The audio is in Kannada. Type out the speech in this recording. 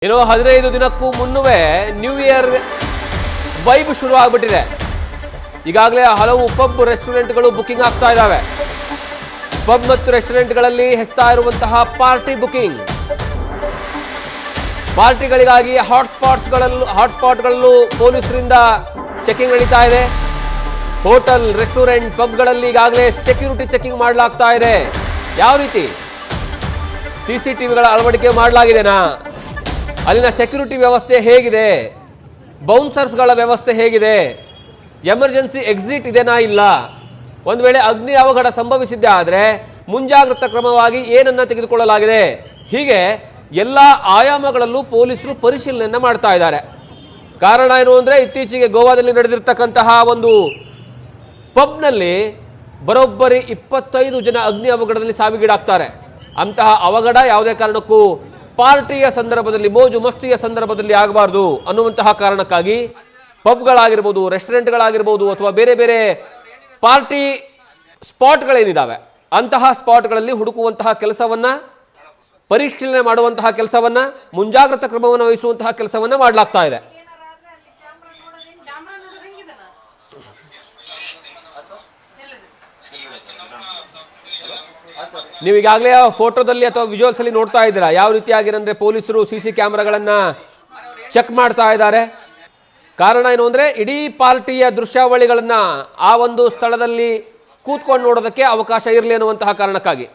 ಇನ್ನು 15 ದಿನಕ್ಕೂ ಮುನ್ನವೇ ನ್ಯೂ ಇಯರ್ ವೈಬ್ ಶುರು ಆಗ್ಬಿಟ್ಟಿದೆ. ಈಗಾಗಲೇ ಹಲವು ಪಬ್ ರೆಸ್ಟೋರೆಂಟ್ಗಳು ಬುಕಿಂಗ್ ಆಗ್ತಾ ಇದ್ದಾವೆ. ಪಬ್ ಮತ್ತು ರೆಸ್ಟೋರೆಂಟ್ಗಳಲ್ಲಿ ಹೆಚ್ಚುತ್ತಾ ಇರುವಂತಹ ಪಾರ್ಟಿ ಬುಕಿಂಗ್, ಪಾರ್ಟಿಗಳಿಗಾಗಿ ಹಾಟ್ಸ್ಪಾಟ್ಗಳಲ್ಲೂ ಪೊಲೀಸರಿಂದ ಚೆಕಿಂಗ್ ನಡೀತಾ ಇದೆ. ಹೋಟೆಲ್, ರೆಸ್ಟೋರೆಂಟ್, ಪಬ್ಗಳಲ್ಲಿ ಈಗಾಗಲೇ ಸೆಕ್ಯೂರಿಟಿ ಚೆಕಿಂಗ್ ಮಾಡಲಾಗ್ತಾ ಇದೆ. ಯಾವ ರೀತಿ CCTVಗಳ ಅಳವಡಿಕೆ ಮಾಡಲಾಗಿದೆನಾ, ಅಲ್ಲಿನ ಸೆಕ್ಯೂರಿಟಿ ವ್ಯವಸ್ಥೆ ಹೇಗಿದೆ, ಬೌನ್ಸರ್ಸ್ಗಳ ವ್ಯವಸ್ಥೆ ಹೇಗಿದೆ, ಎಮರ್ಜೆನ್ಸಿ ಎಕ್ಸಿಟ್ ಇದೆನಾ ಇಲ್ಲ, ಒಂದು ವೇಳೆ ಅಗ್ನಿ ಅವಘಡ ಸಂಭವಿಸಿದ್ದೆ ಆದರೆ ಮುಂಜಾಗ್ರತಾ ಕ್ರಮವಾಗಿ ಏನನ್ನ ತೆಗೆದುಕೊಳ್ಳಲಾಗಿದೆ, ಹೀಗೆ ಎಲ್ಲ ಆಯಾಮಗಳಲ್ಲೂ ಪೊಲೀಸರು ಪರಿಶೀಲನೆಯನ್ನು ಮಾಡ್ತಾ ಇದ್ದಾರೆ. ಕಾರಣ ಏನು ಅಂದರೆ, ಇತ್ತೀಚೆಗೆ ಗೋವಾದಲ್ಲಿ ನಡೆದಿರ್ತಕ್ಕಂತಹ ಒಂದು ಪಬ್ನಲ್ಲಿ ಬರೋಬ್ಬರಿ 25 ಜನ ಅಗ್ನಿ ಅವಘಡದಲ್ಲಿ ಸಾವಿಗೀಡಾಗ್ತಾರೆ. ಅಂತಹ ಅವಘಡ ಯಾವುದೇ ಕಾರಣಕ್ಕೂ ಪಾರ್ಟಿಯ ಸಂದರ್ಭದಲ್ಲಿ, ಮೋಜು ಮಸ್ತಿಯ ಸಂದರ್ಭದಲ್ಲಿ ಆಗಬಾರ್ದು ಅನ್ನುವಂತಹ ಕಾರಣಕ್ಕಾಗಿ ಪಬ್ಗಳಾಗಿರ್ಬೋದು, ರೆಸ್ಟೋರೆಂಟ್ಗಳಾಗಿರ್ಬೋದು, ಅಥವಾ ಬೇರೆ ಬೇರೆ ಪಾರ್ಟಿ ಸ್ಪಾಟ್ಗಳೇನಿದ್ದಾವೆ ಅಂತಹ ಸ್ಪಾಟ್ಗಳಲ್ಲಿ ಹುಡುಕುವಂತಹ ಕೆಲಸವನ್ನು, ಪರಿಶೀಲನೆ ಮಾಡುವಂತಹ ಕೆಲಸವನ್ನು, ಮುಂಜಾಗ್ರತಾ ಕ್ರಮವನ್ನು ವಹಿಸುವಂತಹ ಕೆಲಸವನ್ನು ಮಾಡಲಾಗ್ತಾ ಇದೆ. ನೀವು ಈಗಾಗಲೇ ಫೋಟೋದಲ್ಲಿ ಅಥವಾ ವಿಜುವಲ್ಸ್ ಅಲ್ಲಿ ನೋಡ್ತಾ ಇದ್ದೀರಾ ಯಾವ ರೀತಿಯಾಗಿರಂದ್ರೆ ಪೊಲೀಸರು CC ಕ್ಯಾಮ್ರಾಗಳನ್ನ ಚೆಕ್ ಮಾಡ್ತಾ ಇದ್ದಾರೆ. ಕಾರಣ ಏನು ಅಂದರೆ, ಇಡೀ ಪಾರ್ಟಿಯ ದೃಶ್ಯಾವಳಿಗಳನ್ನ ಆ ಒಂದು ಸ್ಥಳದಲ್ಲಿ ಕೂತ್ಕೊಂಡು ನೋಡೋದಕ್ಕೆ ಅವಕಾಶ ಇರಲಿ ಅನ್ನುವಂತಹ ಕಾರಣಕ್ಕಾಗಿ.